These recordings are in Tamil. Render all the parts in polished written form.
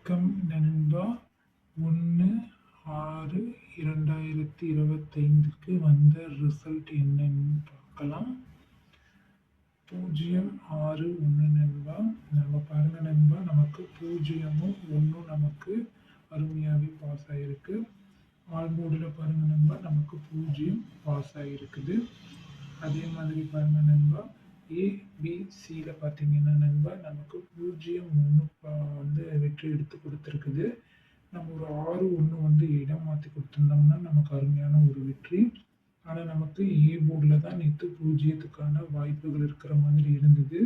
வணக்கம் நண்பா. 1/6/2025க்கு வந்த ரிசல்ட் என்னன்னு பார்க்கலாம். 061 நண்பா. நம்ம பாருங்க நண்பா, நமக்கு 0ம் 1ம் நமக்கு அருமையாகவே பாஸ் ஆகிருக்கு. ஆல்போர்டில் பாருங்க நண்பா, நமக்கு 0 பாஸ் ஆகிருக்குது. அதே மாதிரி பாருங்க நண்பா, ஏபிசியில் பார்த்தீங்கன்னா நண்பா, நமக்கு 0-1 வந்து வெற்றி எடுத்து கொடுத்துருக்குது. நம்ம ஒரு 6-1 வந்து இடம் மாற்றி கொடுத்துருந்தோம்னா நமக்கு அருமையான ஒரு வெற்றி. ஆனால் நமக்கு ஏ போர்டில் தான் நேற்று 0க்கான வாய்ப்புகள் இருக்கிற மாதிரி இருந்தது.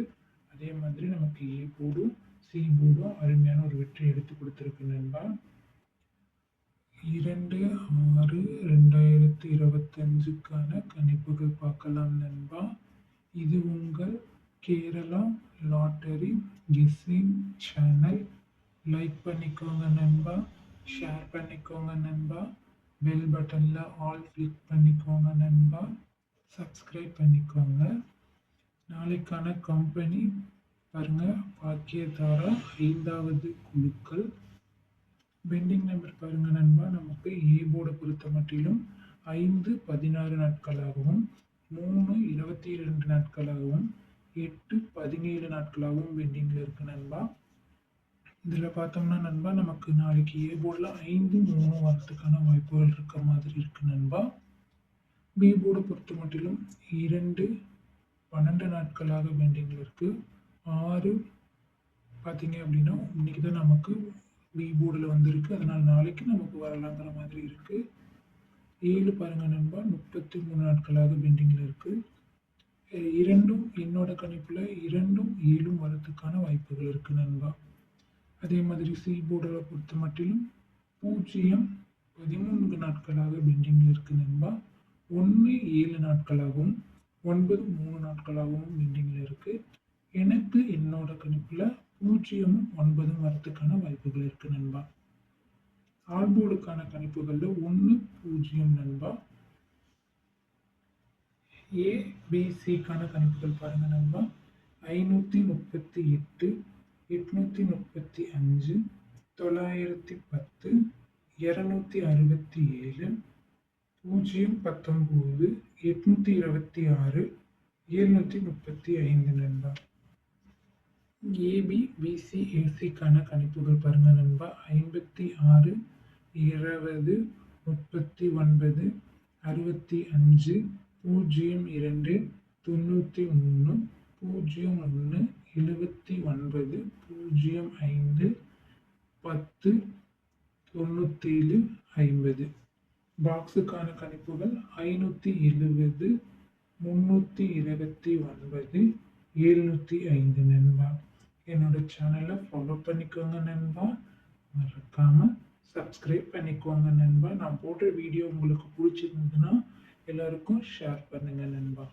அதே மாதிரி நமக்கு ஏ போர்டும் சி போர்டும் அருமையான ஒரு வெற்றி எடுத்து கொடுத்துருக்கு நண்பா. 2/6/2025க்கான கணிப்புகள் பார்க்கலாம் நண்பா. இது உங்கள் Kerala lottery guessing channel. Like பண்ணிக்கோங்க நண்பா, ஷேர் பண்ணிக்கோங்க நண்பா, பெல் பட்டனில் ஆல் கிளிக் பண்ணிக்கோங்க நண்பா, சப்ஸ்கிரைப் பண்ணிக்கோங்க. நாளைக்கான கம்பெனி பாருங்க, பாக்கியதாரா 5வது குழுக்கள். பெண்டிங் நம்பர் பாருங்க நண்பா, நமக்கு ஏ போர்டை பொறுத்த மட்டிலும் 5-16 நாட்களாகவும் 3-22 நாட்களாகவும் 8-17 நாட்களாகவும் பெண்டிங்கில் இருக்கு நண்பா. இதில் பார்த்தோம்னா நண்பா, நமக்கு நாளைக்கு ஏ போர்டில் 5-3 வரத்துக்கான வாய்ப்புகள் இருக்க மாதிரி இருக்கு நண்பா. பி போர்டை பொறுத்த மட்டிலும் 2-12 நாட்களாக பெண்டிங்கில் இருக்கு. 6 பார்த்தீங்க அப்படின்னா இன்னைக்கு தான் நமக்கு பி போர்டில் வந்திருக்கு, அதனால் நாளைக்கு நமக்கு வரலாங்கிற மாதிரி இருக்கு. 7 பாருங்க நண்பா, 33 நாட்களாக பெண்டிங்கில் இருக்கு. இரண்டும் என்னோட கணிப்பில் 2-7 வரத்துக்கான வாய்ப்புகள் இருக்கு நண்பா. அதே மாதிரி சி போர்டில் பொறுத்த மட்டிலும் 0-13 நாட்களாக பெண்டிங்கில் இருக்கு நண்பா. 1-7 நாட்களாகவும் 9-3 நாட்களாகவும் பெண்டிங்கில் இருக்கு. எனக்கு என்னோட கணிப்பில் 0-9 வரத்துக்கான வாய்ப்புகள் இருக்கு நண்பா. ஆல்போர்டுக்கான கணிப்புகளில் 1-0 நண்பா. ஏபிசிக்கான கணிப்புகள் பாருங்க நண்பா, 538, 835, 910, 267, 019, 826, 735 நண்பா. ஏபிபிசிஏசிக்கான கணிப்புகள் பாருங்க நண்பா, 56, 20, 39, 65, 02, 93, 01, 79, 05, 10, 97, 50. பாக்ஸுக்கான கணிப்புகள் 570, 329, 705 நண்பா. என்னோட சேனலை ஃபாலோ பண்ணிக்கோங்க நண்பா, மறக்காம சப்ஸ்கிரைப் பண்ணிக்கோங்க நண்பா. நான் போடுற வீடியோ உங்களுக்கு பிடிச்சிருந்ததுன்னா எல்லாருக்கும் ஷேர் பண்ணுங்க நண்பா.